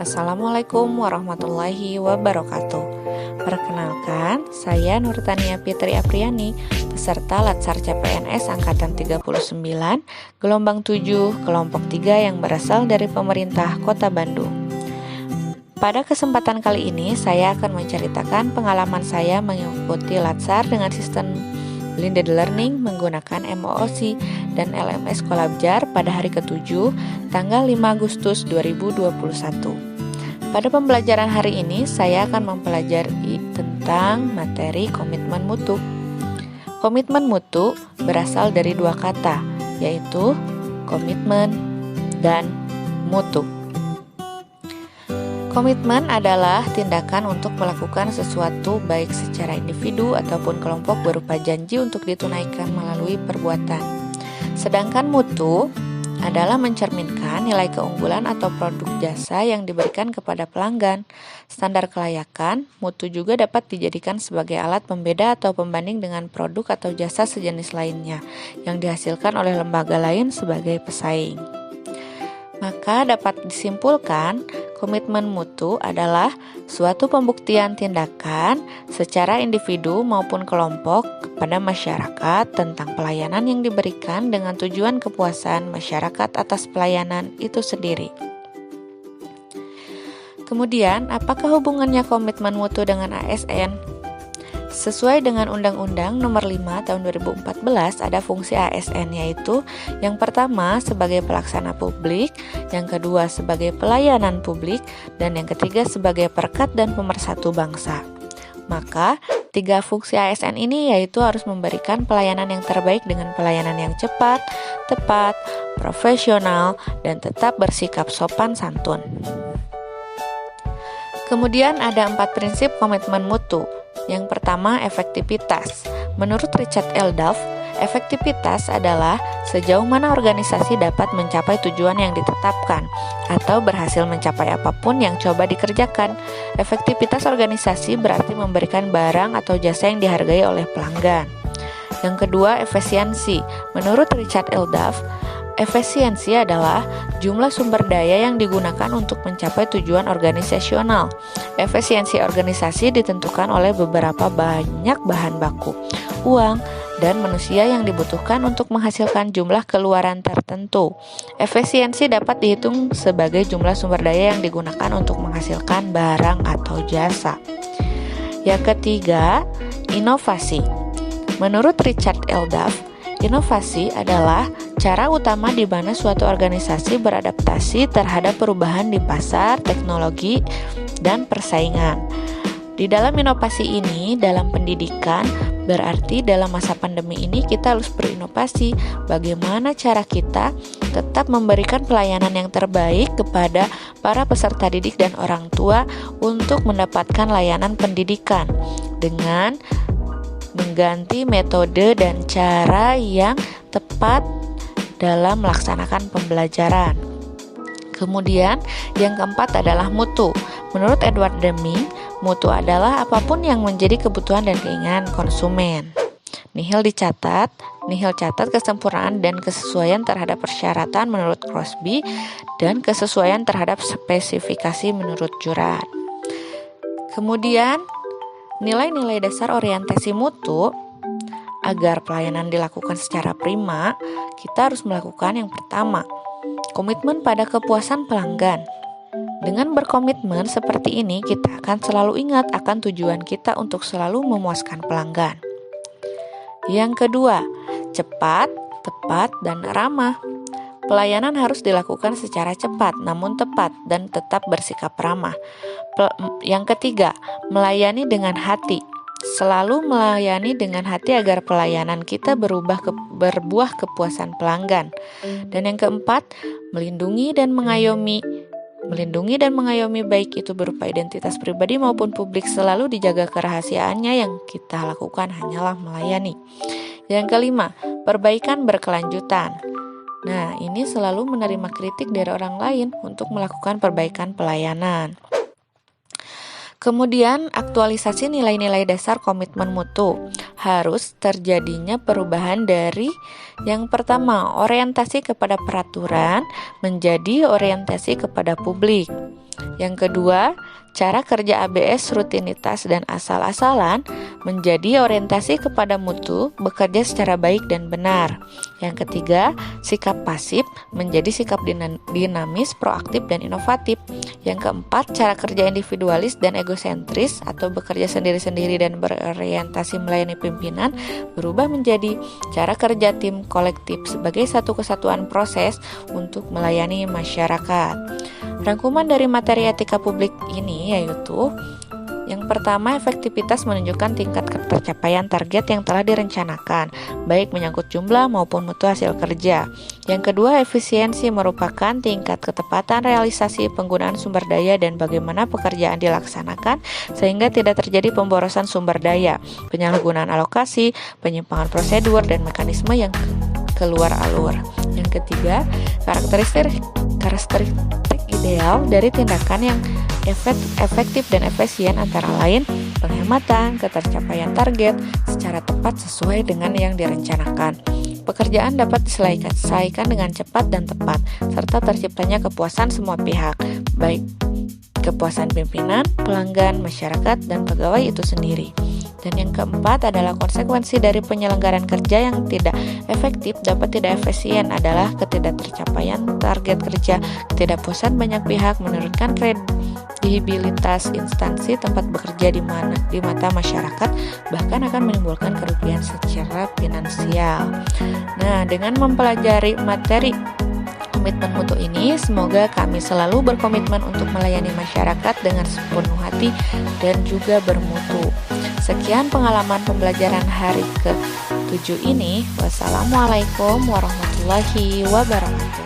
Assalamualaikum warahmatullahi wabarakatuh. Perkenalkan, saya Nurtania Fitri Apriani, peserta Latsar CPNS Angkatan 39, gelombang 7, kelompok 3 yang berasal dari pemerintah Kota Bandung. Pada kesempatan kali ini, saya akan menceritakan pengalaman saya mengikuti Latsar dengan sistem blended learning menggunakan MOOC dan LMS Kolabjar pada hari ke-7, tanggal 5 Agustus 2021. Pada pembelajaran hari ini, saya akan mempelajari tentang materi komitmen mutu. Komitmen mutu berasal dari dua kata, yaitu komitmen dan mutu. Komitmen adalah tindakan untuk melakukan sesuatu baik secara individu ataupun kelompok berupa janji untuk ditunaikan melalui perbuatan. Sedangkan mutu adalah mencerminkan nilai keunggulan atau produk jasa yang diberikan kepada pelanggan. Standar kelayakan, mutu juga dapat dijadikan sebagai alat pembeda atau pembanding dengan produk atau jasa sejenis lainnya yang dihasilkan oleh lembaga lain sebagai pesaing. Maka dapat disimpulkan, komitmen mutu adalah suatu pembuktian tindakan secara individu maupun kelompok kepada masyarakat tentang pelayanan yang diberikan dengan tujuan kepuasan masyarakat atas pelayanan itu sendiri. Kemudian, apakah hubungannya komitmen mutu dengan ASN? Sesuai dengan Undang-Undang Nomor 5 Tahun 2014 ada fungsi ASN, yaitu yang pertama sebagai pelaksana publik, yang kedua sebagai pelayanan publik, dan yang ketiga sebagai perekat dan pemersatu bangsa. Maka, tiga fungsi ASN ini yaitu harus memberikan pelayanan yang terbaik dengan pelayanan yang cepat, tepat, profesional, dan tetap bersikap sopan santun. Kemudian ada 4 prinsip komitmen mutu. Yang pertama, efektivitas. Menurut Richard L. Duff, efektivitas adalah sejauh mana organisasi dapat mencapai tujuan yang ditetapkan atau berhasil mencapai apapun yang coba dikerjakan. Efektivitas organisasi berarti memberikan barang atau jasa yang dihargai oleh pelanggan. Yang kedua, efisiensi. Menurut Richard L. Duff, efisiensi adalah jumlah sumber daya yang digunakan untuk mencapai tujuan organisasional. Efisiensi organisasi ditentukan oleh beberapa banyak bahan baku, uang, dan manusia yang dibutuhkan untuk menghasilkan jumlah keluaran tertentu. Efisiensi dapat dihitung sebagai jumlah sumber daya yang digunakan untuk menghasilkan barang atau jasa. Yang ketiga, inovasi. Menurut Richard L. Duff, inovasi adalah cara utama di mana suatu organisasi beradaptasi terhadap perubahan di pasar, teknologi, dan persaingan. Di dalam inovasi ini, dalam pendidikan, berarti dalam masa pandemi ini kita harus berinovasi. Bagaimana cara kita tetap memberikan pelayanan yang terbaik kepada para peserta didik dan orang tua untuk mendapatkan layanan pendidikan dengan mengganti metode dan cara yang tepat dalam melaksanakan pembelajaran. Kemudian, yang keempat adalah mutu. Menurut Edward Deming, mutu adalah apapun yang menjadi kebutuhan dan keinginan konsumen. Nihil catat kesempurnaan dan kesesuaian terhadap persyaratan menurut Crosby dan kesesuaian terhadap spesifikasi menurut Juran. Kemudian, nilai-nilai dasar orientasi mutu. Agar pelayanan dilakukan secara prima, kita harus melakukan yang pertama, komitmen pada kepuasan pelanggan. Dengan berkomitmen seperti ini, kita akan selalu ingat akan tujuan kita untuk selalu memuaskan pelanggan. Yang kedua, cepat, tepat, dan ramah. Pelayanan harus dilakukan secara cepat, namun tepat, dan tetap bersikap ramah. Yang ketiga, melayani dengan hati. Selalu melayani dengan hati agar pelayanan kita berbuah kepuasan pelanggan. Dan yang keempat, melindungi dan mengayomi baik itu berupa identitas pribadi maupun publik, selalu dijaga kerahasiaannya. Yang kita lakukan hanyalah melayani. Yang kelima, perbaikan berkelanjutan. Nah, ini selalu menerima kritik dari orang lain untuk melakukan perbaikan pelayanan. Kemudian, aktualisasi nilai-nilai dasar komitmen mutu. Harus terjadinya perubahan dari yang pertama, orientasi kepada peraturan menjadi orientasi kepada publik. Yang kedua, cara kerja ABS rutinitas dan asal-asalan menjadi orientasi kepada mutu, bekerja secara baik dan benar. Yang ketiga, sikap pasif menjadi sikap dinamis, proaktif, dan inovatif. Yang keempat, cara kerja individualis dan egosentris atau bekerja sendiri-sendiri dan berorientasi melayani pimpinan berubah menjadi cara kerja tim kolektif sebagai satu kesatuan proses untuk melayani masyarakat. Rangkuman dari materi etika publik ini yaitu yang pertama, efektivitas menunjukkan tingkat tercapaian target yang telah direncanakan, baik menyangkut jumlah maupun mutu hasil kerja. Yang kedua, efisiensi merupakan tingkat ketepatan realisasi penggunaan sumber daya dan bagaimana pekerjaan dilaksanakan sehingga tidak terjadi pemborosan sumber daya, penyalahgunaan alokasi, penyimpangan prosedur, dan mekanisme yang keluar alur. Yang ketiga, karakteristik ideal dari tindakan yang efektif dan efisien antara lain penghematan, ketercapaian target secara tepat sesuai dengan yang direncanakan. Pekerjaan dapat diselesaikan dengan cepat dan tepat, serta terciptanya kepuasan semua pihak, baik kepuasan pimpinan, pelanggan, masyarakat, dan pegawai itu sendiri. Dan yang keempat adalah konsekuensi dari penyelenggaraan kerja yang tidak efektif dapat tidak efisien adalah ketidaktercapaian target kerja, ketidakpuasan banyak pihak, menurunkan kredibilitas instansi tempat bekerja di mata masyarakat, bahkan akan menimbulkan kerugian secara finansial. Nah, dengan mempelajari materi komitmen mutu ini, semoga kami selalu berkomitmen untuk melayani masyarakat dengan sepenuh hati dan juga bermutu. Sekian pengalaman pembelajaran hari ke-7 ini. Wassalamualaikum warahmatullahi wabarakatuh.